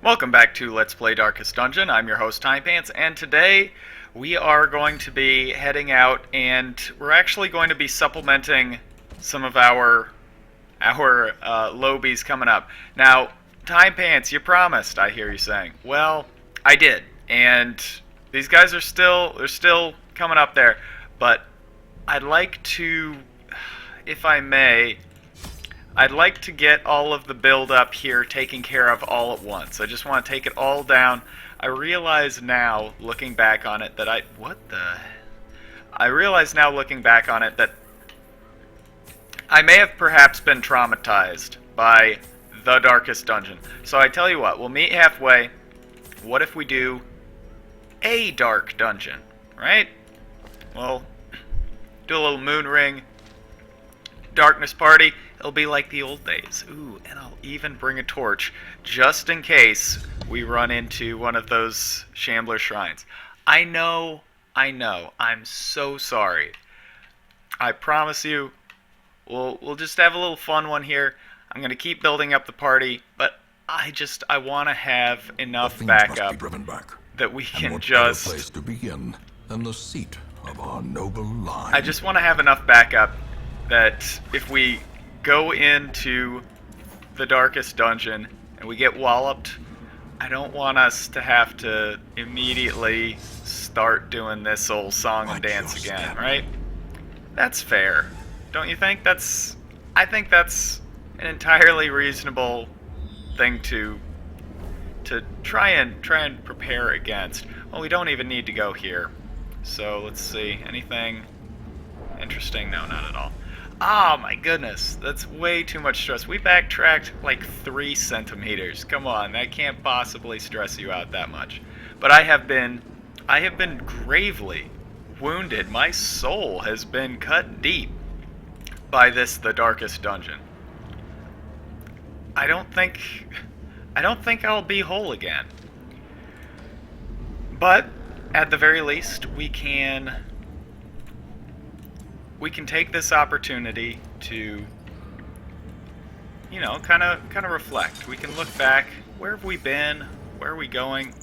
Welcome back to Let's Play Darkest Dungeon. I'm your host, Timepants, and today we are going to be heading out, and we're actually going to be supplementing some of our lobies coming up. Now, Timepants, you promised, I hear you saying. Well, I did, and these guys are still coming up there, but I'd like to, if I may, I'd like to get all of the build-up here taken care of all at once. I just want to take it all down. I realize now, looking back on it, that I realize now, looking back on it, that I may have perhaps been traumatized by the Darkest Dungeon. So I tell you what, we'll meet halfway. What if we do a dark dungeon, right? Well, do a little moon ring, darkness party. It'll be like the old days. Ooh, and I'll even bring a torch just in case we run into one of those Shambler shrines. I know, I'm so sorry. I promise you, we'll just have a little fun one here. I'm going to keep building up the party, but I want to have enough backup that we can just... place to begin than the seat of our noble line. I just want to have enough backup that if we go into the Darkest Dungeon and we get walloped, I don't want us to have to immediately start doing this old song and dance again, right? That's fair. Don't you think? I think that's an entirely reasonable thing to try and prepare against. Well, we don't even need to go here. So let's see. Anything interesting? No, not at all. Oh my goodness, that's way too much stress. We backtracked like 3 centimeters. Come on, that can't possibly stress you out that much. But I have been gravely wounded. My soul has been cut deep by the Darkest Dungeon. I don't think I'll be whole again. But at the very least, we can take this opportunity to, you know, kind of reflect. We can look back. Where have we been? Where are we going?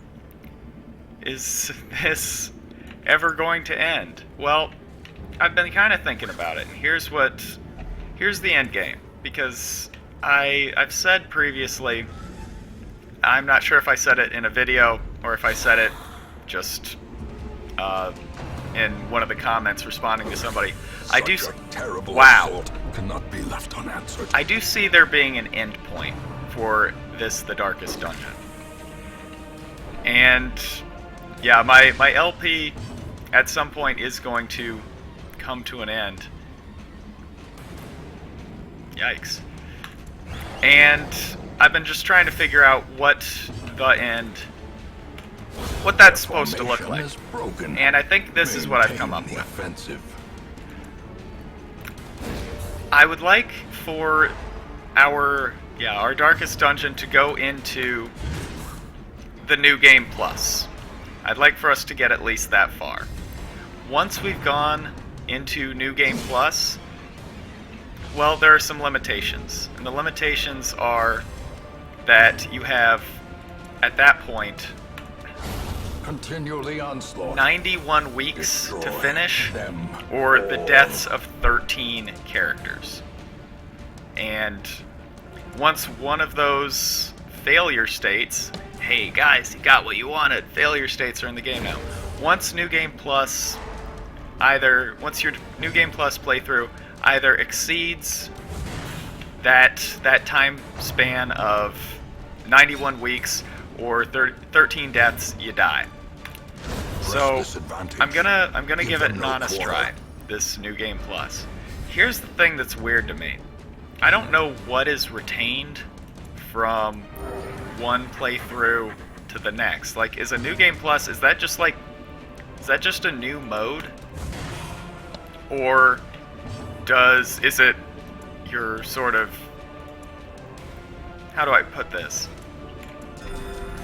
Is this ever going to end? Well, I've been kind of thinking about it, and here's the end game. Because I've said previously, I'm not sure if I said it in a video or if I said it just in one of the comments responding to somebody. Wow. Cannot be left unanswered. I do see there being an end point for the Darkest Dungeon. And yeah, my LP at some point is going to come to an end. Yikes. And I've been just trying to figure out what that's supposed to look like. And I think this is what I've come up with. Offensive. I would like for our Darkest Dungeon to go into the New Game Plus. I'd like for us to get at least that far. Once we've gone into New Game Plus, well, there are some limitations. And the limitations are that you have, at that point, Continue the onslaught. 91 weeks to finish, them or the deaths of 13 characters. And once one of those failure states, hey guys, you got what you wanted, failure states are in the game now. Once your New Game Plus playthrough either exceeds that time span of 91 weeks or 13 deaths, you die. So I'm gonna give it an honest try, this New Game Plus. Here's the thing that's weird to me. I don't know what is retained from one playthrough to the next. Like, is a New Game Plus, is that just a new mode? Or is it your sort of, how do I put this?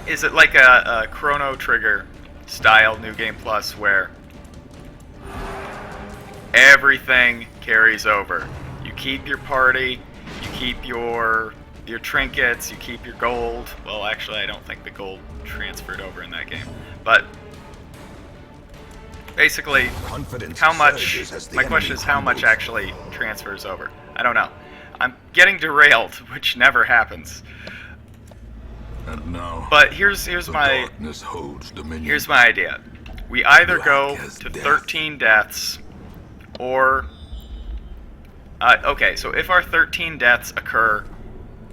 Is it like a Chrono Trigger style New Game Plus where everything carries over? You keep your party, you keep your your trinkets, you keep your gold. Well, actually, I don't think the gold transferred over in that game. But basically, Confidence how much... surges as the My question enemy is how much crumbles. actually transfers over. I don't know. I'm getting derailed, which never happens. And now, But here's the my darkness holds dominion. here's my idea. We either Black go as to death. 13 deaths, or okay. So if our 13 deaths occur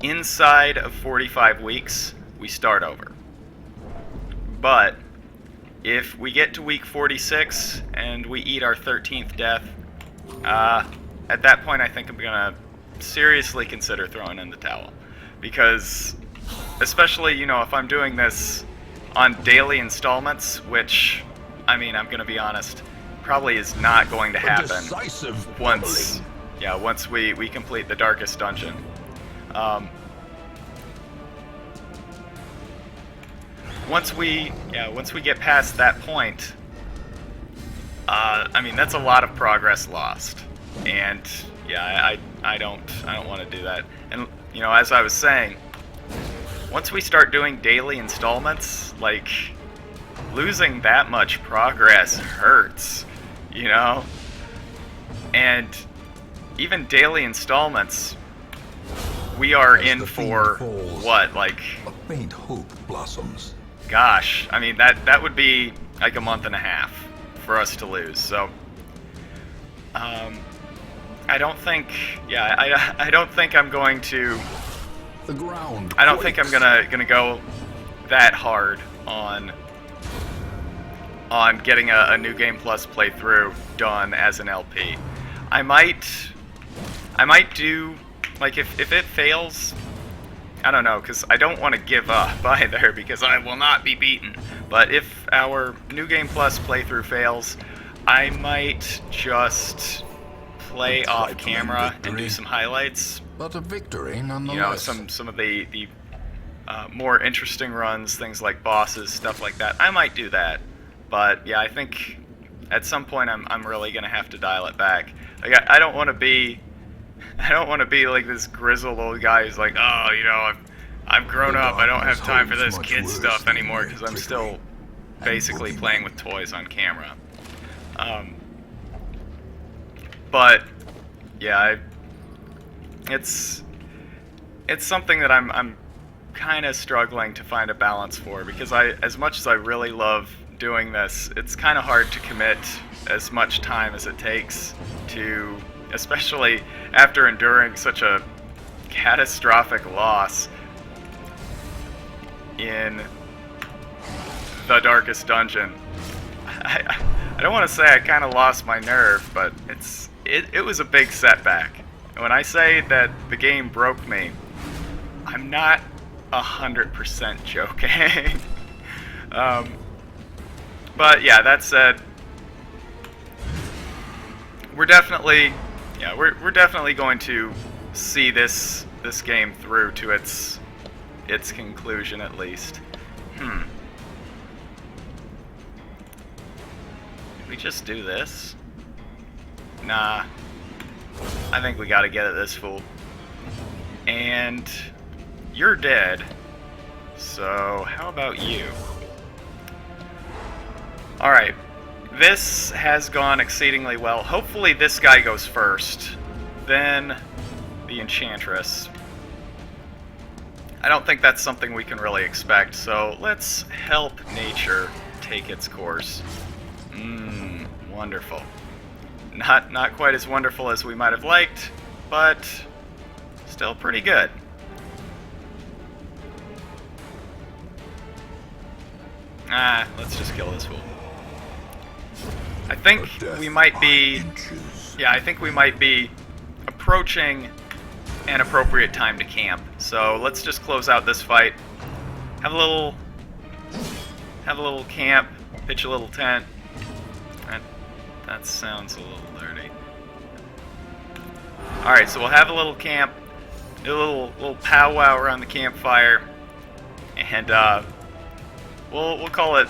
inside of 45 weeks, we start over. But if we get to week 46 and we eat our 13th death, at that point I think I'm gonna seriously consider throwing in the towel, because especially, you know, if I'm doing this on daily installments, which, I mean, I'm gonna be honest, probably is not going to A happen decisive once, pummeling. yeah, once we complete the darkest dungeon. Once we get past that point, I mean, that's a lot of progress lost, and yeah, I don't want to do that. And you know, as I was saying, once we start doing daily installments, like, losing that much progress hurts, you know? And even daily installments, we are As in the theme for falls, what, like, A faint hope blossoms. gosh, I mean, that would be like a month and a half for us to lose. So I don't think, yeah, I don't think I'm going to, The ground I don't think I'm quakes. gonna go that hard on getting a New Game Plus playthrough done as an LP. I might do, like, if it fails, I don't know, because I don't want to give up either, because I will not be beaten. But if our New Game Plus playthrough fails, I might just play A off trifling camera and do victory. some highlights. But a victory You know, nonetheless. some of the more interesting runs, things like bosses, stuff like that. I might do that, but yeah, I think at some point I'm really gonna have to dial it back. Like, I don't want to be like this grizzled old guy who's like, oh, you know, I've grown The up. I don't have darkness time for holds this much kid worse stuff than anymore mere because I'm trickery still and basically boogeyman. playing with toys on camera. But yeah, it's something that I'm kind of struggling to find a balance for, because as much as I really love doing this, it's kind of hard to commit as much time as it takes to, especially after enduring such a catastrophic loss in the darkest dungeon. I don't want to say I kind of lost my nerve, but it was a big setback. And when I say that the game broke me, I'm not 100% joking. But yeah, that said, we're definitely going to see this game through to its conclusion, at least. Did we just do this? Nah. I think we gotta get at this fool. And you're dead. So how about you? Alright. This has gone exceedingly well. Hopefully this guy goes first. Then the Enchantress. I don't think that's something we can really expect, so let's help nature take its course. Wonderful. Not quite as wonderful as we might have liked, but still pretty good. Let's just kill this fool. I think A death we might by be... inches. Yeah, I think we might be approaching an appropriate time to camp. So let's just close out this fight. Have a little camp, pitch a little tent. That sounds a little dirty. All right, so we'll have a little camp, do a little powwow around the campfire, and we'll call it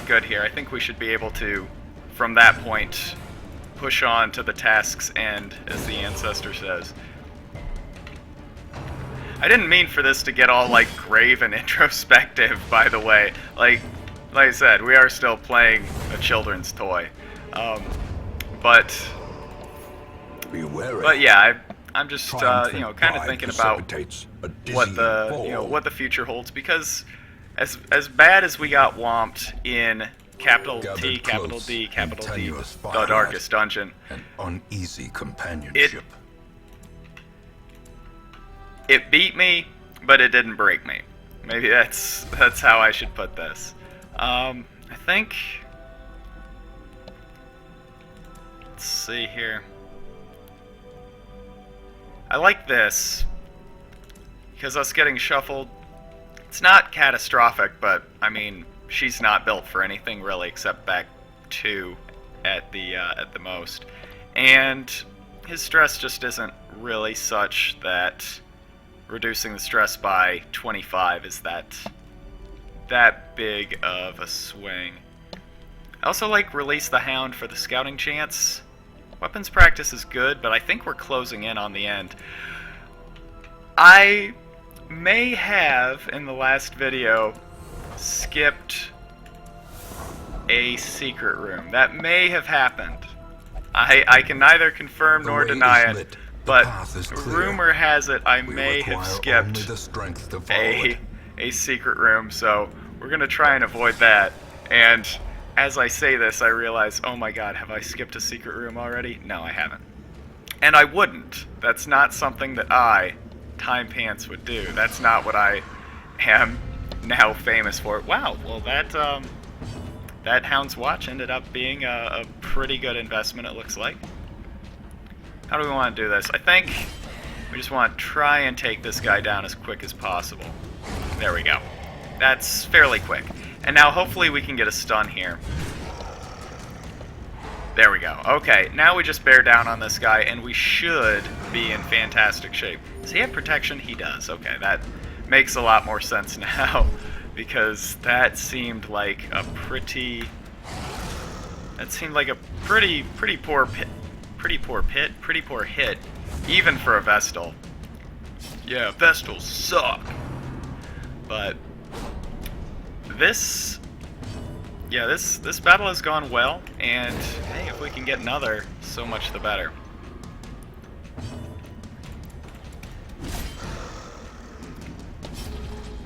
good here. I think we should be able to, from that point, push on to the task's end, as the ancestor says. I didn't mean for this to get all, like, grave and introspective, by the way. Like I said, we are still playing a children's toy. But Be wary. But yeah, I'm just, Triumphant you know, kind of pride thinking about precipitates a what the, dizzying you know, fall. what the future holds, because as bad as we got whomped in capital Gathered T, capital close D, in capital D, tenuous the firelight, darkest dungeon, An uneasy companionship. it beat me, but it didn't break me. Maybe that's how I should put this. I think. Let's see here. I like this because us getting shuffled. It's not catastrophic, but I mean, she's not built for anything really except back 2 at the most, and his stress just isn't really such that reducing the stress by 25 is that big of a swing. I also like Release the Hound for the scouting chance. Weapons practice is good, but I think we're closing in on the end. I may have, in the last video, skipped a secret room. That may have happened. I can neither confirm The nor way deny is it, lit, the but path is clear. rumor has it I We may have require only skipped the strength to follow it. a secret room, so we're gonna try and avoid that. And as I say this, I realize, oh my god, have I skipped a secret room already? No, I haven't. And I wouldn't. That's not something that I, Timepants, would do. That's not what I am now famous for. Wow, well that Hound's Watch ended up being a pretty good investment, it looks like. How do we want to do this? I think we just want to try and take this guy down as quick as possible. There we go. That's fairly quick. And now hopefully we can get a stun here. There we go. Okay, now we just bear down on this guy, and we should be in fantastic shape. Does he have protection? He does. Okay, that makes a lot more sense now, because that seemed like a pretty... That seemed like a pretty poor hit, even for a Vestal. Yeah, Vestals suck. But this battle has gone well, and hey, if we can get another, so much the better.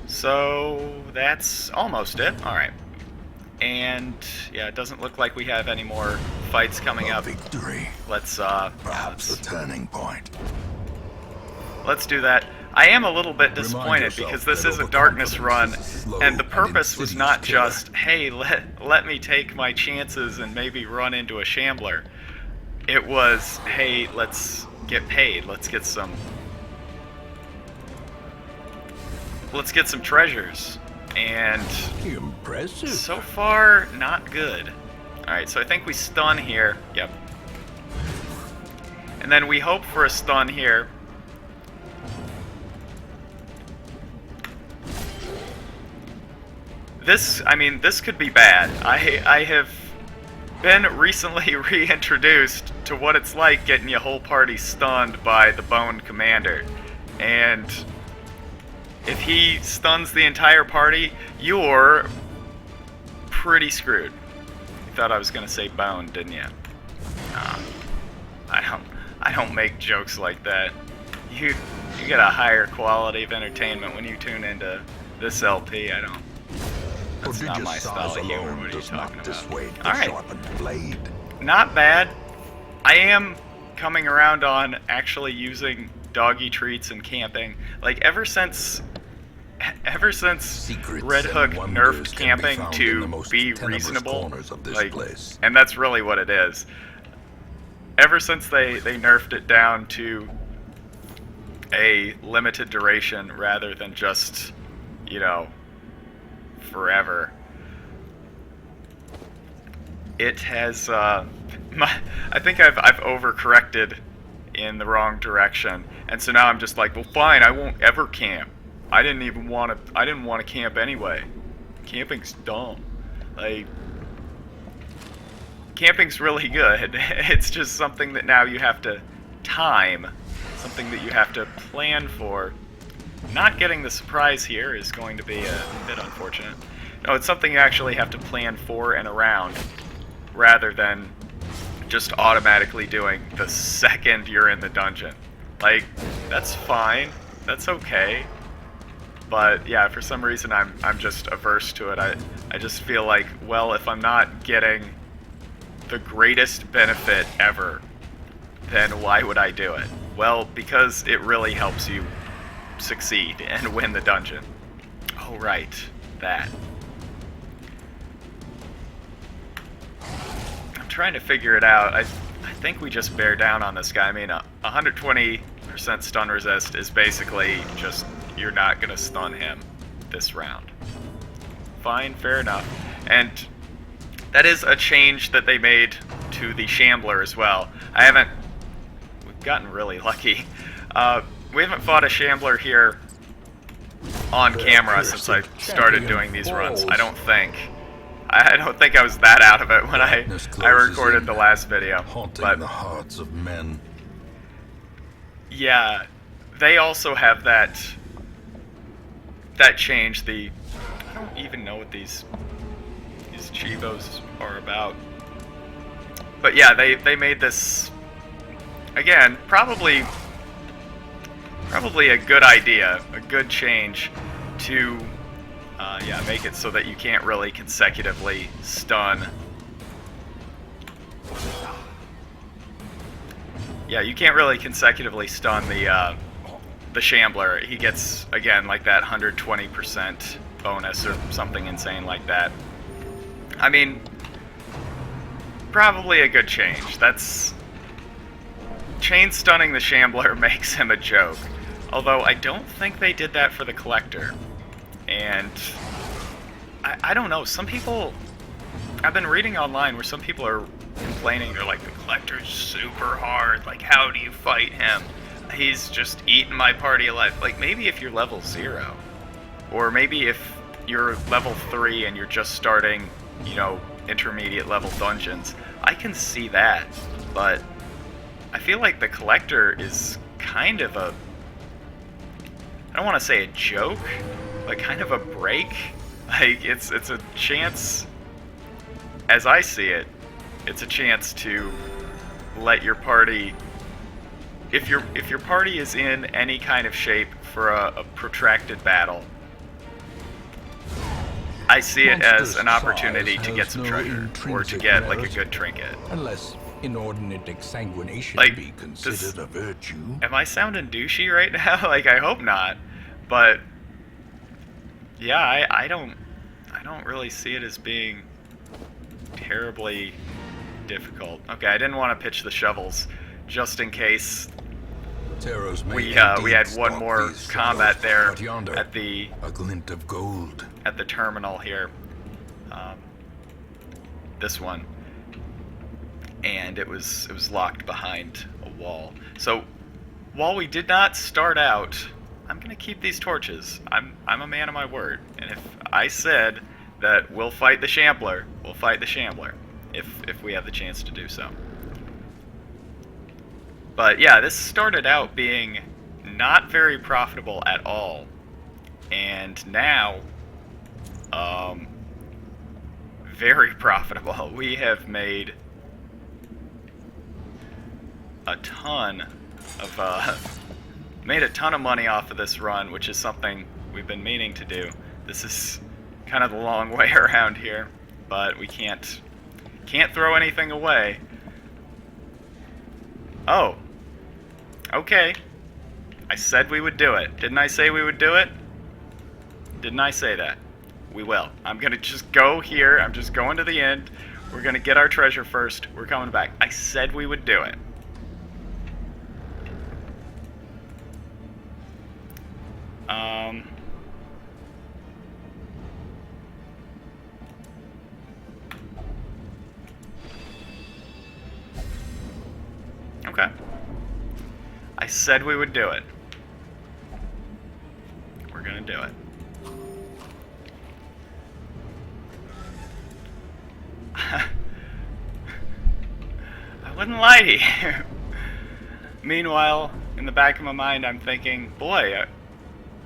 So that's almost it. All right, and yeah, it doesn't look like we have any more fights coming A up. victory, Let's perhaps a turning point. let's do that. I am a little bit disappointed yourself because this that is a darkness run, overconfidence is a slow and the and purpose was insidious not killer. just, hey, let me take my chances and maybe run into a shambler. It was, hey, let's get paid. Let's get some treasures. And Impressive. so far, not good. Alright, so I think we stun here. Yep. And then we hope for a stun here. This could be bad. I have been recently reintroduced to what it's like getting your whole party stunned by the Boned Commander. And if he stuns the entire party, you're pretty screwed. You thought I was gonna say boned, didn't you? Nah, I don't make jokes like that. You get a higher quality of entertainment when you tune into this LP. I don't. That's not my style of humor. What are you talking about? All right. Blade. Not bad. I am coming around on actually using doggy treats and camping. Like ever since Secrets Red Hook and wonders nerfed can be camping found in to the most be tenebrous reasonable, corners of this like, place. and that's really what it is. Ever since they nerfed it down to a limited duration rather than just, you know, forever, it has I think I've overcorrected in the wrong direction, and so now I'm just like, well, fine, I won't ever camp. I didn't want to camp anyway. Camping's dumb. Like, camping's really good. It's just something that now you have to time, something that you have to plan for, not getting the surprise here is going to be a bit unfortunate. No, it's something you actually have to plan for and around, rather than just automatically doing the second you're in the dungeon. Like, that's fine, that's okay, but yeah, for some reason I'm just averse to it. I just feel like, well, if I'm not getting the greatest benefit ever, then why would I do it? Well, because it really helps you succeed and win the dungeon. Oh, right, that. I'm trying to figure it out. I think we just bear down on this guy. I mean, 120% stun resist is basically just, you're not going to stun him this round. Fine, fair enough. And that is a change that they made to the Shambler as well. We've gotten really lucky. We haven't fought a Shambler here on camera since I started doing these runs. I don't think I was that out of it when I recorded the last video. Haunting the hearts of men. Yeah, they also have that change. I don't even know what these Chivos are about. But yeah, they made this, again, probably a good idea, a good change to make it so that you can't really consecutively stun. Yeah, you can't really consecutively stun the Shambler. He gets, again, like that 120% bonus or something insane like that. I mean, probably a good change. Chain stunning the Shambler makes him a joke. Although I don't think they did that for the Collector. And I don't know, some people, I've been reading online where some people are complaining, they're like, the Collector's super hard, like, how do you fight him? He's just eating my party alive. Like, maybe if you're level 0, or maybe if you're level 3 and you're just starting, you know, intermediate level dungeons, I can see that, but I feel like the Collector is kind of a, I don't want to say a joke, but kind of a break. Like, it's a chance, as I see it, it's a chance to let your party, if your party is in any kind of shape for a protracted battle, I see it as an opportunity to get some treasure, or to get, like, a good trinket. Unless inordinate exsanguination Like, be considered a virtue. Am I sounding douchey right now? Like, I hope not. But yeah, I don't really see it as being terribly difficult. Okay, I didn't want to pitch the shovels just in case we had one more combat there at the a glint of gold at the terminal here. This one. And it was locked behind a wall. So while we did not start out, I'm gonna keep these torches. I'm a man of my word, and if I said that we'll fight the Shambler, we'll fight the Shambler if we have the chance to do so. But yeah, this started out being not very profitable at all, and now very profitable. We have made a ton of money off of this run, which is something we've been meaning to do. This is kind of the long way around here, but we can't throw anything away. Oh, okay. I said we would do it. Didn't I say we would do it? Didn't I say that? We will. I'm gonna just go here. I'm just going to the end. We're gonna get our treasure first. We're coming back. I said we would do it. Okay. I said we would do it. We're gonna do it. I wouldn't lie to you. Meanwhile, in the back of my mind, I'm thinking, boy,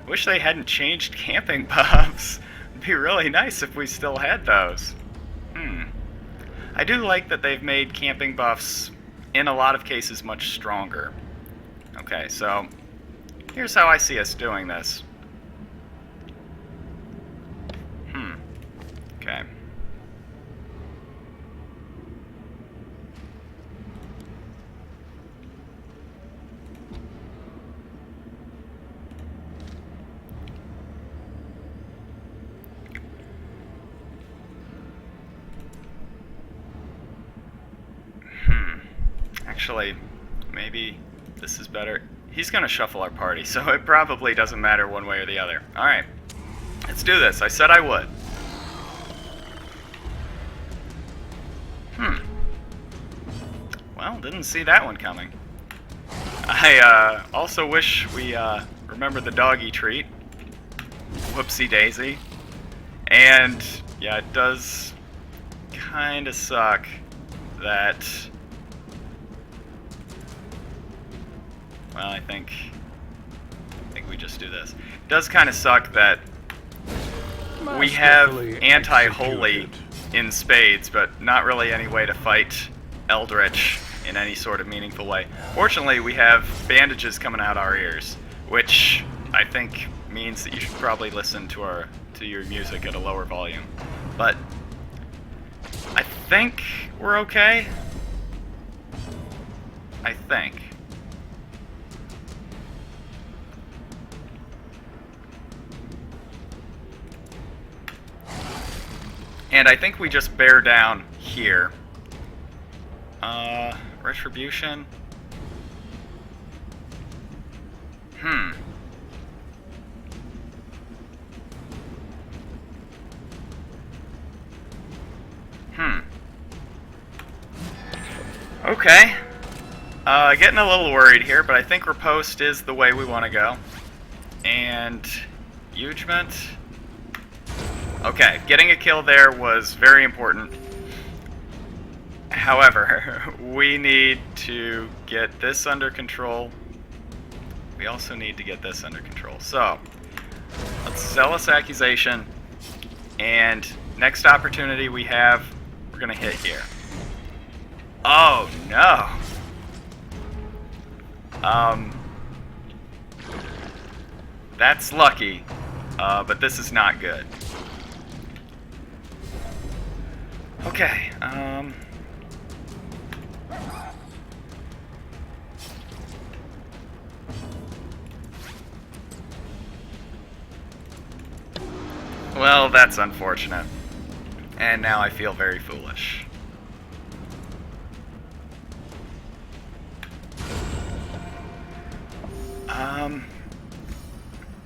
Wish they hadn't changed camping buffs. It'd be really nice if we still had those. I do like that they've made camping buffs, in a lot of cases, much stronger. Okay, so here's how I see us doing this. Okay. Actually, maybe this is better. He's gonna shuffle our party, so it probably doesn't matter one way or the other. Alright, let's do this. I said I would. Well, didn't see that one coming. I also wish we remembered the doggy treat. Whoopsie daisy. And yeah, it does kind of suck that... Well, I think we just do this. It does kind of suck that we have anti-holy in spades, but not really any way to fight Eldritch in any sort of meaningful way. Fortunately, we have bandages coming out our ears, which I think means that you should probably listen to your music at a lower volume. But I think we're okay. I think. And I think we just bear down here. Retribution. Okay. Getting a little worried here, but I think riposte is the way we want to go. And Ugement. Okay, getting a kill there was very important. However, we need to get this under control. We also need to get this under control. So, let's Zealous Accusation, and next opportunity we have, we're gonna hit here. Oh no! That's lucky, but this is not good. Okay, well, that's unfortunate. And now I feel very foolish.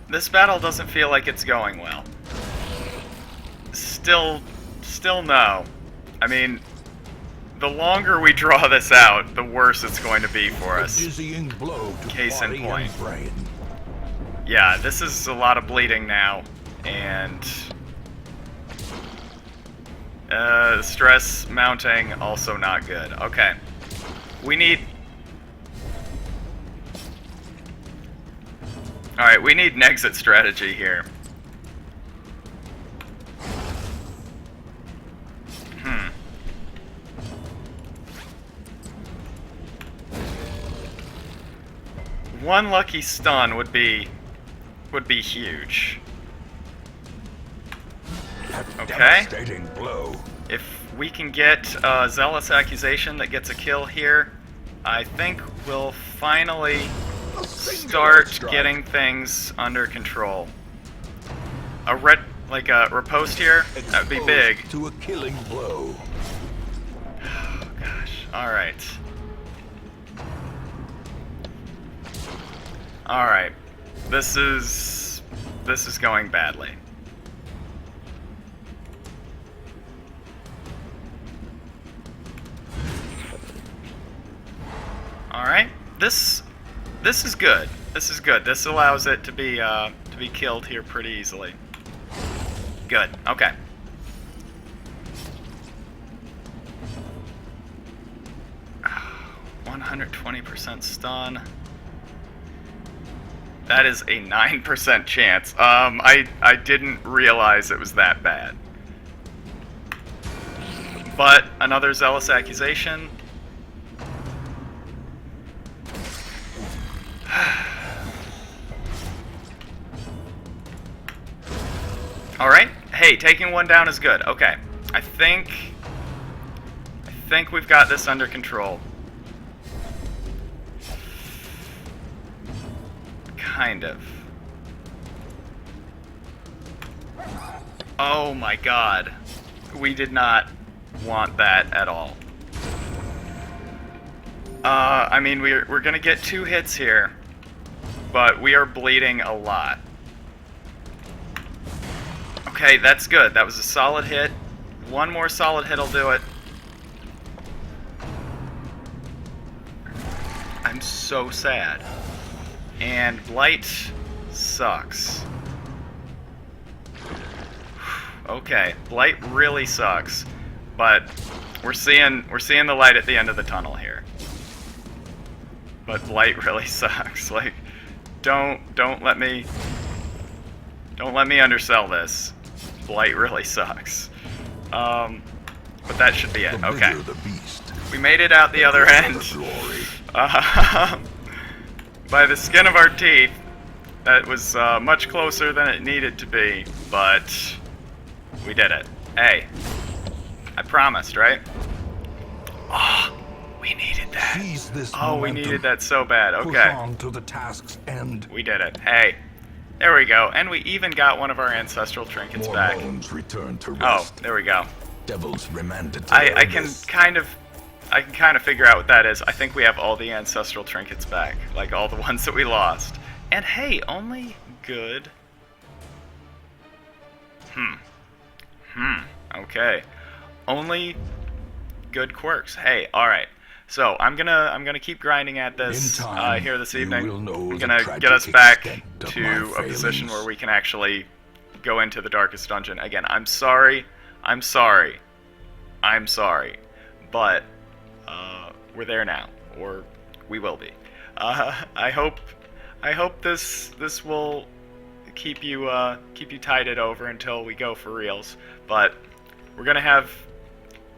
This battle doesn't feel like it's going well. Still no. I mean, the longer we draw this out, the worse it's going to be for us. Dizzying blow to Case in body point. and brain. Yeah, this is a lot of bleeding now, and stress mounting, also not good. Okay, we need... Alright, we need an exit strategy here. One lucky stun would be huge. Okay. Devastating blow. If we can get Zealous Accusation that gets a kill here, I think we'll finally start getting things under control. A riposte here, that would be big. Exposed to a killing blow. Oh gosh. Alright. Alright. This is going badly. Alright. This is good. This is good. This allows it to be killed here pretty easily. Good. Okay. Oh, 120% stun. That is a 9% chance. I didn't realize it was that bad. But another zealous accusation. Alright. Hey, taking one down is good. Okay. I think we've got this under control. Kind of. Oh my god. We did not want that at all. I mean, we're gonna get 2 hits here, but we are bleeding a lot. Okay, that's good. That was a solid hit. One more solid hit will do it. I'm so sad. And Blight sucks. Okay, Blight really sucks, but we're seeing the light at the end of the tunnel here. But Blight really sucks. Like, don't let me undersell this. Blight really sucks. But that should be it. Okay. We made it out the other end. By the skin of our teeth. That was much closer than it needed to be, but we did it. Hey, I promised, right? Oh, we needed that. Oh, we needed that so bad. Okay. On to the task's end. We did it. Hey, there we go. And we even got one of our ancestral trinkets back. Return to Oh, rest. there we go. Devils remanded to I can kind of figure out what that is. I think we have all the ancestral trinkets back, like all the ones that we lost. And hey, only good. Okay. Only good quirks. Hey, all right. So I'm gonna keep grinding at this here this evening. I'm gonna get us back to a position where we can actually go into the darkest dungeon again. I'm sorry, but we're there now, or we will be. I hope this will keep you tided over until we go for reals. But we're gonna have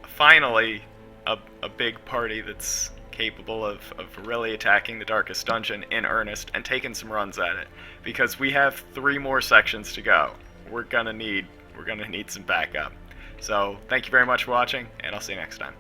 finally a big party that's capable of really attacking the darkest dungeon in earnest and taking some runs at it, because we have 3 more sections to go. We're gonna need some backup. So thank you very much for watching, and I'll see you next time.